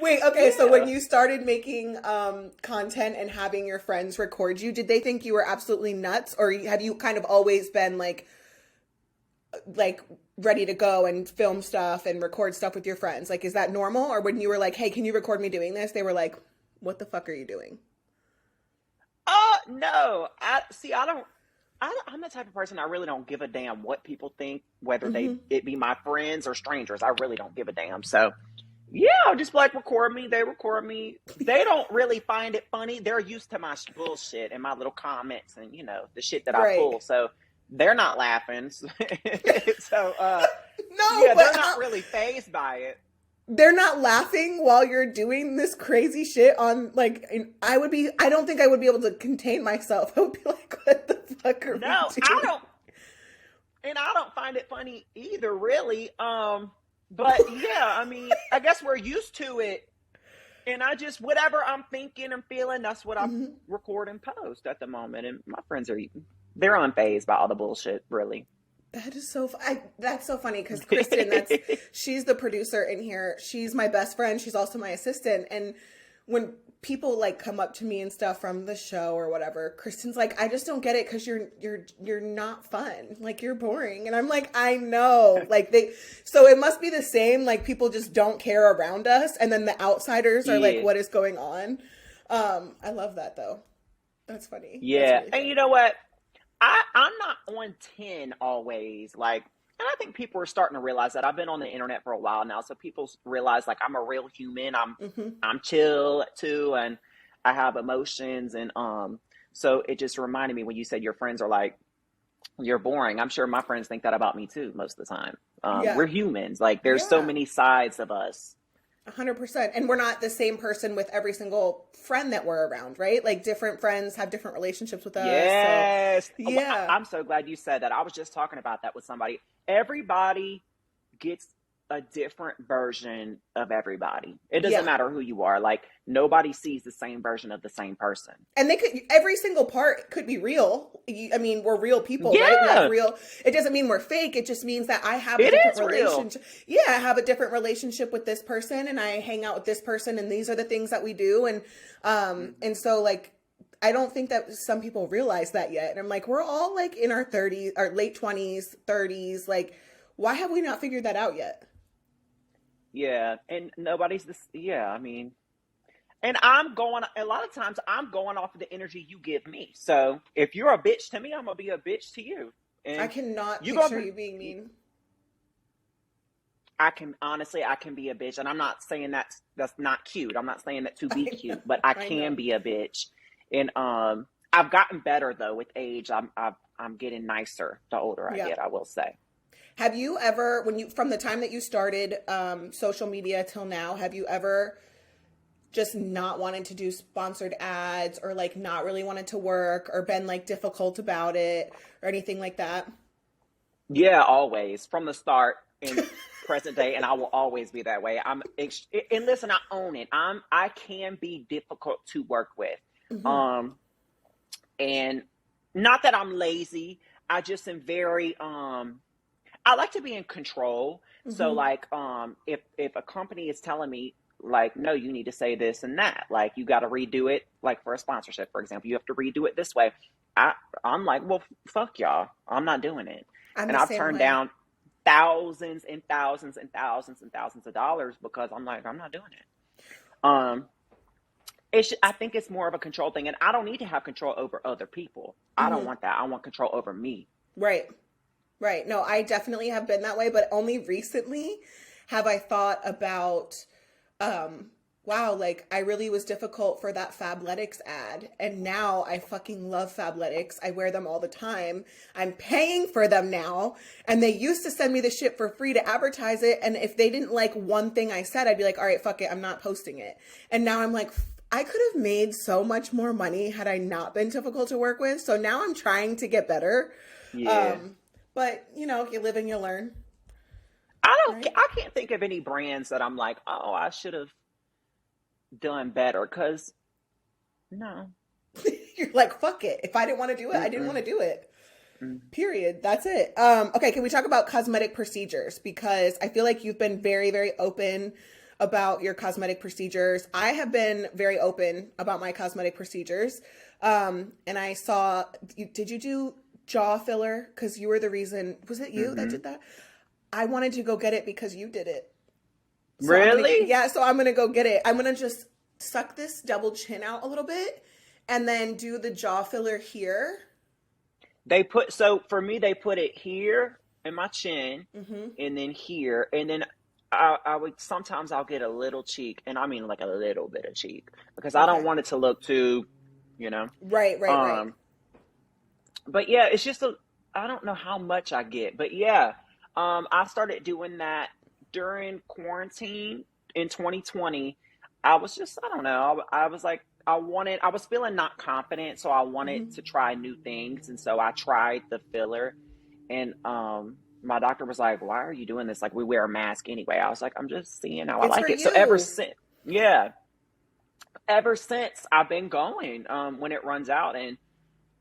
Wait, okay, so when Yeah. you started making content and having your friends record you, did they think you were absolutely nuts, or have you kind of always been like ready to go and film stuff and record stuff with your friends? Like, is that normal? Or when you were like, "Hey, can you record me doing this?" They were like, "What the fuck are you doing?" No. I see. I'm the type of person I really don't give a damn what people think, whether Hmm. it be my friends or strangers. I really don't give a damn. So yeah, I'll just like record me. They record me. They don't really find it funny. They're used to my bullshit and my little comments and the shit that I pull. Right. So they're not laughing. So No, yeah, but they're not really phased by it. they're not laughing while you're doing this crazy shit on like I don't think I would be able to contain myself. I would be like, what the fuck are we No, I doing? don't, and I don't find it funny either, really. But yeah, I mean, I guess we're used to it, and I just whatever I'm thinking and feeling, that's what I Mhm. record and post at the moment. And my friends they're unfazed by all the bullshit, really. That is so. That's so funny because Kristen, that's she's the producer in here. She's my best friend. She's also my assistant. And when people like come up to me and stuff from the show or whatever, Kristen's like, I just don't get it because you're not fun. Like you're boring. And I'm like, I know. Like they. So it must be the same. Like people just don't care around us, and then the outsiders are like, Yeah, what is going on? I love that though. That's funny. That's yeah, really and you funny. know what? I'm not on 10 always. Like, and I think people are starting to realize that I've been on the internet for a while now. So people realize like I'm a real human. Hmm. I'm chill too, and I have emotions. And so it just reminded me when you said your friends are like, you're boring. I'm sure my friends think that about me too most of the time. Yeah. We're humans. Like there's so Yeah. many sides of us. 100%. And we're not the same person with every single friend that we're around, right? Like different friends have different relationships with us. So, Yes. Well, yeah. I'm so glad you said that. I was just talking about that with somebody. Everybody gets a different version of everybody. It doesn't Yeah. matter who you are. Like nobody sees the same version of the same person. And they could, every single part could be real. I mean, we're real people, right? We have Yeah, real, it doesn't mean we're fake. It just means that I have a it different is real. relationship. Yeah, I have a different relationship with this person and I hang out with this person and these are the things that we do. And so like, I don't think that some people realize that yet. And I'm like, we're all like in our 30s, our late 20s, 30s. Like, why have we not figured that out yet? Yeah, and nobody's this. Yeah, I mean, and I'm going. A lot of times, I'm going off of the energy you give me. So if you're a bitch to me, I'm gonna be a bitch to you, I and cannot you picture gonna you being be. mean. I can honestly, I can be a bitch, and I'm not saying that's not cute. I'm not saying that to be I know. cute, but I I can know. be a bitch, and I've gotten better though with age. I'm getting nicer the older I Yeah. get. I will say. Have you ever, when you, from the time that you started social media till now, have you ever just not wanted to do sponsored ads or like not really wanted to work or been like difficult about it or anything like that? Yeah, always from the start in present day, and I will always be that way. And listen, I own it. I can be difficult to work with, Hmm. um, and not that I'm lazy. I just am very I like to be in control. So Hmm. like if a company is telling me like no, you need to say this and that, like you got to redo it, like for a sponsorship, for example, you have to redo it this way. I I'm like, well, fuck y'all, I'm not doing it. I'm And the I've same turned way. down thousands and thousands and thousands and thousands of dollars because I'm like, I'm not doing it. Um, I think it's more of a control thing, and I don't need to have control over other people. I don't Hmm. want that. I want control over me. Right. Right. No, I definitely have been that way, but only recently have I thought about, wow, like I really was difficult for that Fabletics ad. And now I fucking love Fabletics. I wear them all the time. I'm paying for them now. And they used to send me the shit for free to advertise it. And if they didn't like one thing I said, I'd be like, all right, fuck it. I'm not posting it. And now I'm like, I could have made so much more money had I not been difficult to work with. So now I'm trying to get better. Yeah. Um, but you know, you live and you learn, right? I can't think of any brands that I'm like, oh, I should have done better. Cause no. You're like, fuck it. If I didn't want to do it, I didn't want Mm-mm. to do it. Mm. Period. That's it. Okay, can we talk about cosmetic procedures? Because I feel like you've been very, very open about your cosmetic procedures. I have been very open about my cosmetic procedures. And I saw, did you do jaw filler? Because you were the reason, was it you that Mm-hmm. did that? I wanted to go get it because you did it. So Really? I'm gonna go get it. I'm gonna just suck this double chin out a little bit and then do the jaw filler here. So for me, they put it here in my chin, Mm-hmm. and then here, and then I would sometimes I'll get a little cheek, and I mean like a little bit of cheek, because I don't Okay. want it to look too, you know. Right, right, right. Um, but yeah, it's just I don't know how much I get, but yeah, I started doing that during quarantine in 2020. I was just, I don't know, I was like, I was feeling not confident, so I wanted Mm-hmm. to try new things, and so I tried the filler, and my doctor was like, "Why are you doing this? Like, we wear a mask anyway." I was like, "I'm just seeing how I It's for like it." So ever you. since, yeah, ever since I've been going, when it runs out, and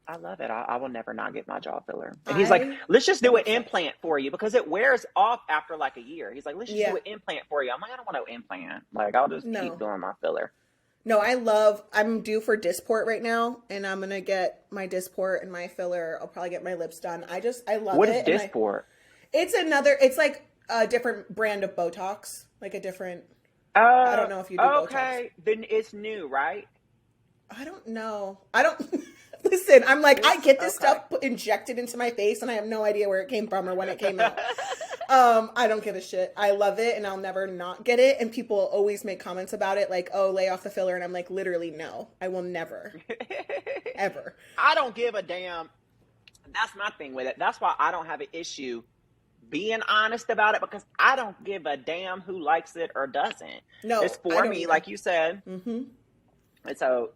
I love it. I will never not get my jaw filler. And he's like, I let's just am do an obsessed. implant for you because it wears off after like a year. He's like, let's just do Yeah. an implant for you. I'm like, I don't want no implant. Like, I'll just keep No. doing my filler. No, I'm due for Dysport right now, and I'm gonna get my Dysport and my filler. I'll probably get my lips done. I love What is it. And this for? it's like a different brand of Botox. Like a different, I don't know if you do Botox. Okay. Then it's new, right? I don't know. I don't listen. I'm like, I It's get this okay. stuff injected into my face, and I have no idea where it came from or when it came out. I don't give a shit. I love it, and I'll never not get it. And people always make comments about it, like, "Oh, lay off the filler," and I'm like, literally, no, I will never, ever. I don't give a damn. That's my thing with it. That's why I don't have an issue being honest about it, because I don't give a damn who likes it or doesn't. It's No, I for don't me, either. like you said. Hmm. And so,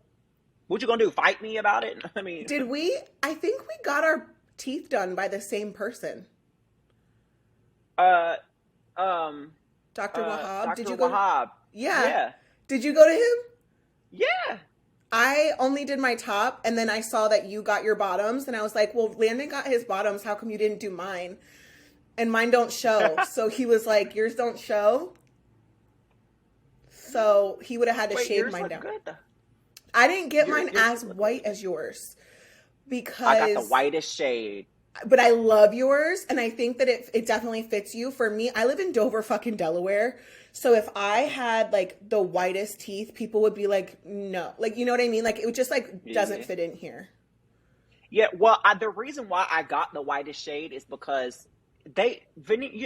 what you gonna do? Fight me about it? I mean, Did we? I think we got our teeth done by the same person, uh, um, Dr. Wahab. Did Dr. you go? Wahab. Yeah. Yeah, Did you go to him? yeah. I only did my top, and then I saw that you got your bottoms, and I was like, well, Landon got his bottoms. How come you didn't do mine? And mine don't show. So he was like, yours don't show. So he would have had to Wait, shave yours mine look down. good though. I didn't get mine Yours as look good. white as yours I got the because, whitest shade. but I love yours, and I think that it definitely fits you. For me, I live in Dover, fucking Delaware. So if I had like the whitest teeth, people would be like, no. Like, you know what I mean? Like, it would just like doesn't Yeah. fit in here. Yeah, well, the reason why I got the whitest shade is because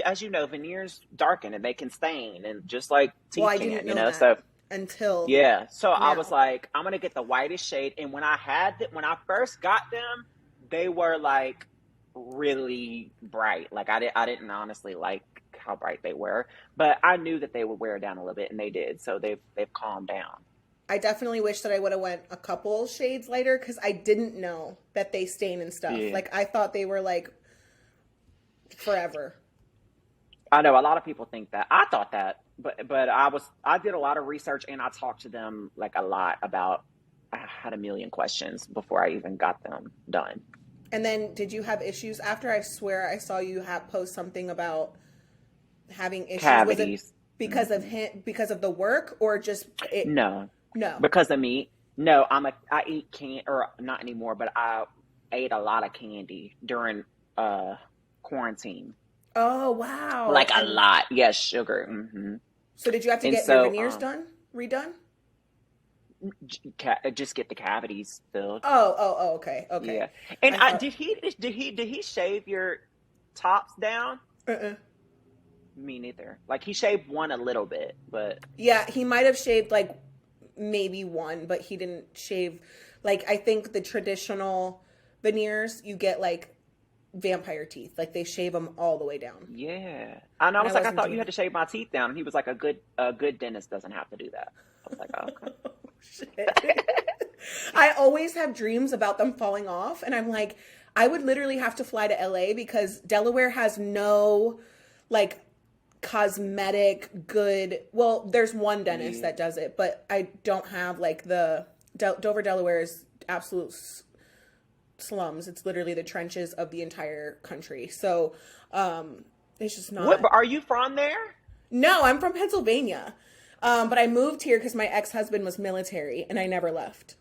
as you know, veneers darken and they can stain, and just like Well, teeth I didn't can, you know know. that So until yeah, so I was now. like, I'm gonna get the whitest shade. And when I first got them, they were like really bright. Like I didn't honestly like how bright they were, but I knew that they would wear down a little bit, and they did. So they've calmed down. I definitely wish that I would have went a couple shades lighter because I didn't know that they stain and stuff. Yeah. Like I thought they were like forever. I know a lot of people think that. I thought that, but I did a lot of research, and I talked to them like a lot about. I had a million questions before I even got them done. And then did you have issues after? I swear I saw you have post something about having issues. Was it Cavities. because of Hmm. him, because of the work, or just it? No, No. because of me. No, I eat or not anymore, but I ate a lot of candy during quarantine. Oh wow. Like a And lot. Yes, sugar. so did you have to And get your so veneers done, redone? just get the cavities filled. Oh, okay, okay. Yeah. And I thought. did he shave your tops down? Uh-uh. Me neither. Like, he shaved one a little bit, but Yeah, he might have shaved like maybe one, but he didn't shave. Like I think the traditional veneers, you get like vampire teeth. Like they shave them all the way down. yeah. And I And I was like, I wasn't thought you doing had to shave my teeth down. And he was like, a good dentist doesn't have to do that. I was like, oh, okay. it. Shit. I always have dreams about them falling off, and I'm like, I would literally have to fly to LA because Delaware has no like cosmetic good. Well, there's one dentist Yeah. that does it, but I don't have like the Dover, Delaware is absolute slums. It's literally the trenches of the entire country. So, it's just What, not. but are you from there? No, I'm from Pennsylvania. But I moved here because my ex-husband was military and I never left.